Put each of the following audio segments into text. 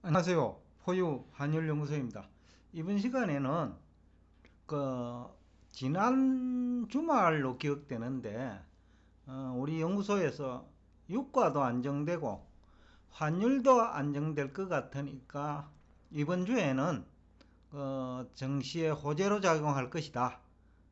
안녕하세요. 포유 한율연구소입니다. 이번 시간에는 그 지난 주말로 기억되는데 우리 연구소에서 유가도 안정되고 환율도 안정될 것 같으니까 이번 주에는 정시에 호재로 작용할 것이다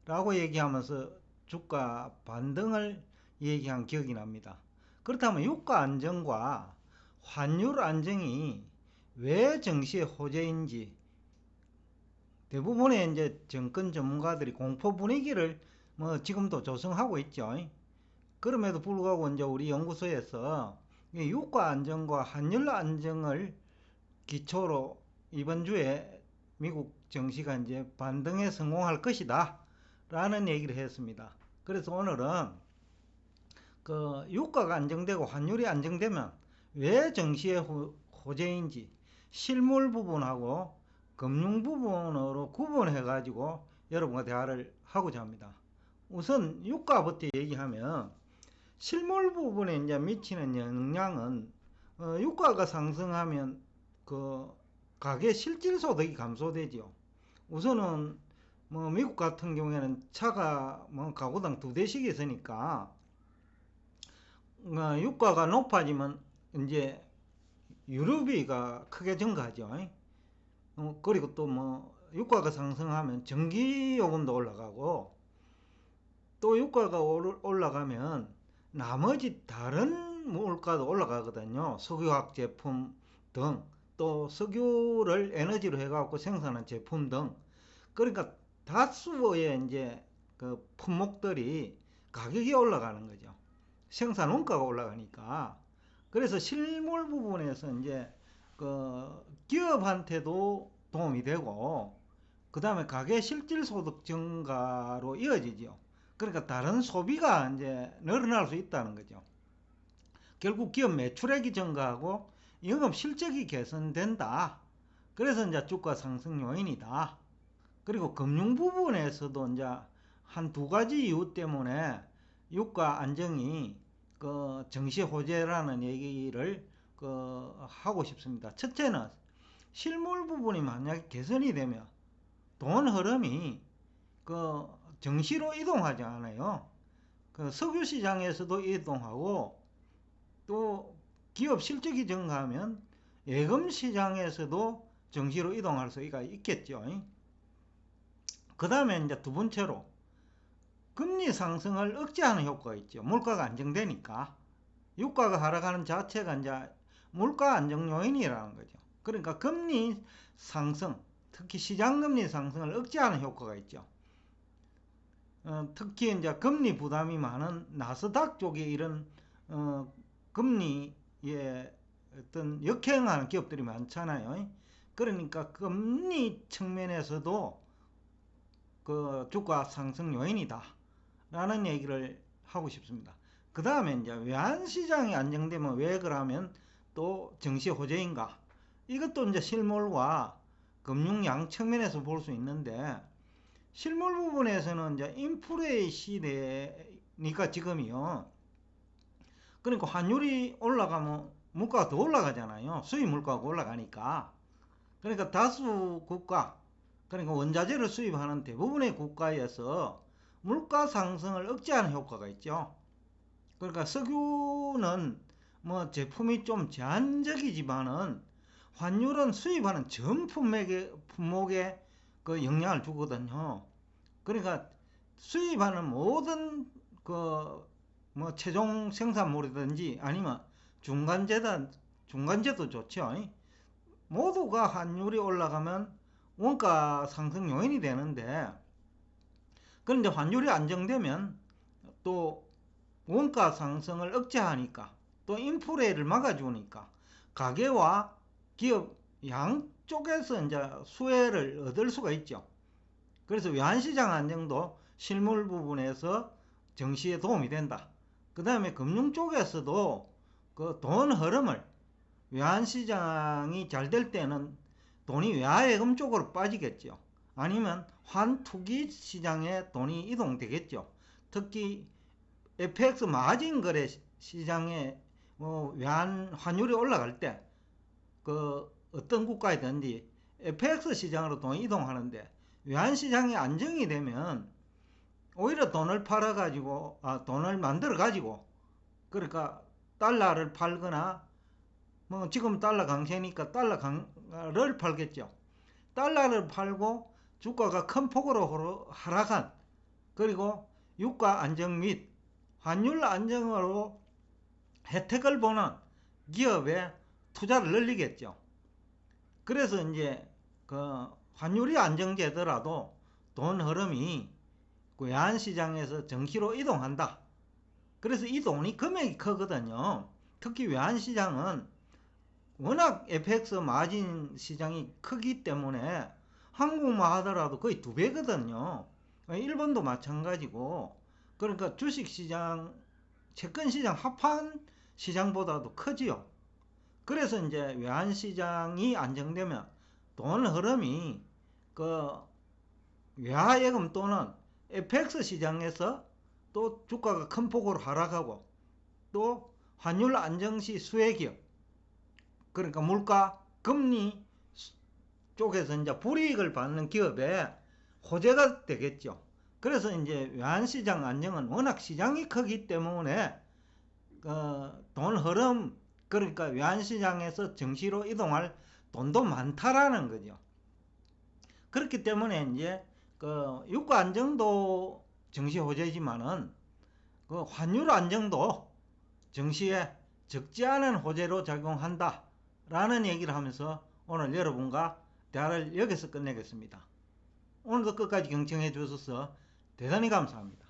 라고 얘기하면서 주가 반등을 얘기한 기억이 납니다. 그렇다면 유가 안정과 환율 안정이 왜 정시의 호재인지 대부분의 이제 정권 전문가들이 공포 분위기를 지금도 조성하고 있죠. 그럼에도 불구하고 이제 우리 연구소에서 유가 안정과 환율 안정을 기초로 이번 주에 미국 정시가 이제 반등에 성공할 것이다 라는 얘기를 했습니다. 그래서 오늘은 유가가 안정되고 환율이 안정되면 왜 정시의 호재인지 실물 부분하고 금융 부분으로 구분해 가지고 여러분과 대화를 하고자 합니다. 우선 유가부터 얘기하면 실물 부분에 이제 미치는 영향은 유가가 상승하면 가계 실질 소득이 감소되죠. 우선은 미국 같은 경우에는 차가 가구당 2대씩 있으니까 유가가 높아지면 이제 유류비가 크게 증가하죠. 그리고 또 유가가 상승하면 전기요금도 올라가고, 또 유가가 올라가면 나머지 다른 물가도 올라가거든요. 석유화학 제품 등, 또 석유를 에너지로 해갖고 생산한 제품 등. 그러니까 다수의 이제 그 품목들이 가격이 올라가는 거죠. 생산 원가가 올라가니까. 그래서 실물 부분에서 이제 기업한테도 도움이 되고, 그 다음에 가계 실질 소득 증가로 이어지죠. 그러니까 다른 소비가 이제 늘어날 수 있다는 거죠. 결국 기업 매출액이 증가하고 영업 실적이 개선된다. 그래서 이제 주가 상승 요인이다. 그리고 금융 부분에서도 이제 한 두 가지 이유 때문에 유가 안정이 정시 호재라는 얘기를 하고 싶습니다. 첫째는 실물 부분이 만약에 개선이 되면 돈 흐름이 정시로 이동하지 않아요. 석유 시장에서도 이동하고, 또 기업 실적이 증가하면 예금 시장에서도 정시로 이동할 수가 있겠죠. 그 다음에 이제 두 번째로 금리 상승을 억제하는 효과가 있죠. 물가가 안정되니까. 유가가 하락하는 자체가 이제 물가 안정 요인이라는 거죠. 그러니까 금리 상승, 특히 시장금리 상승을 억제하는 효과가 있죠. 특히 이제 금리 부담이 많은 나스닥 쪽에 이런 금리에 어떤 역행하는 기업들이 많잖아요. 그러니까 금리 측면에서도 주가 상승 요인이다 라는 얘기를 하고 싶습니다. 그 다음에 이제 외환시장이 안정되면 왜 그러면 또 정시 호재인가? 이것도 이제 실물과 금융 양 측면에서 볼 수 있는데, 실물 부분에서는 이제 인플레 시대니까 지금이요. 그러니까 환율이 올라가면 물가가 더 올라가잖아요. 수입 물가가 올라가니까. 그러니까 다수 국가, 그러니까 원자재를 수입하는 대부분의 국가에서 물가 상승을 억제하는 효과가 있죠. 그러니까 석유는 제품이 좀 제한적이지만은 환율은 수입하는 전 품목에 영향을 주거든요. 그러니까 수입하는 모든 최종 생산물이든지 아니면 중간재도 좋죠. 모두가 환율이 올라가면 원가 상승 요인이 되는데, 그런데 환율이 안정되면 또 원가 상승을 억제하니까, 또 인플레를 막아주니까 가게와 기업 양쪽에서 이제 수혜를 얻을 수가 있죠. 그래서 외환시장 안정도 실물 부분에서 정시에 도움이 된다. 그 다음에 금융 쪽에서도 돈 흐름을, 외환시장이 잘 될 때는 돈이 외화예금 쪽으로 빠지겠죠. 아니면 환투기 시장에 돈이 이동되겠죠. 특히 FX 마진 거래 시장에 환율이 올라갈 때 어떤 국가이든지 FX 시장으로 돈이 이동하는데 외환시장이 안정이 되면 오히려 돈을 팔아가지고 돈을 만들어가지고 그러니까 달러를 팔거나 뭐 지금 달러 강세니까 달러를 팔겠죠. 달러를 팔고 주가가 큰 폭으로 하락한 그리고 유가 안정 및 환율 안정으로 혜택을 보는 기업에 투자를 늘리겠죠. 그래서 이제 그 환율이 안정되더라도 돈 흐름이 외환시장에서 정시로 이동한다. 그래서 이 돈이 금액이 크거든요. 특히 외환시장은 워낙 FX 마진 시장이 크기 때문에 한국만 하더라도 거의 2배거든요. 일본도 마찬가지고 그러니까 주식시장, 채권시장 합한 시장보다도 크지요. 그래서 이제 외환시장이 안정되면 돈 흐름이 그 외화예금 또는 FX 시장에서 또 주가가 큰 폭으로 하락하고 또 환율 안정시 수혜기업 그러니까 물가, 금리 쪽에서 이제 불이익을 받는 기업에 호재가 되겠죠. 그래서 이제 외환시장 안정은 워낙 시장이 크기 때문에 돈 흐름 그러니까 외환시장에서 정시로 이동할 돈도 많다라는 거죠. 그렇기 때문에 이제 유가 안정도 정시 호재지만은 그 환율 안정도 정시에 적지 않은 호재로 작용한다라는 얘기를 하면서 오늘 여러분과 대화를 여기서 끝내겠습니다. 오늘도 끝까지 경청해 주셔서 대단히 감사합니다.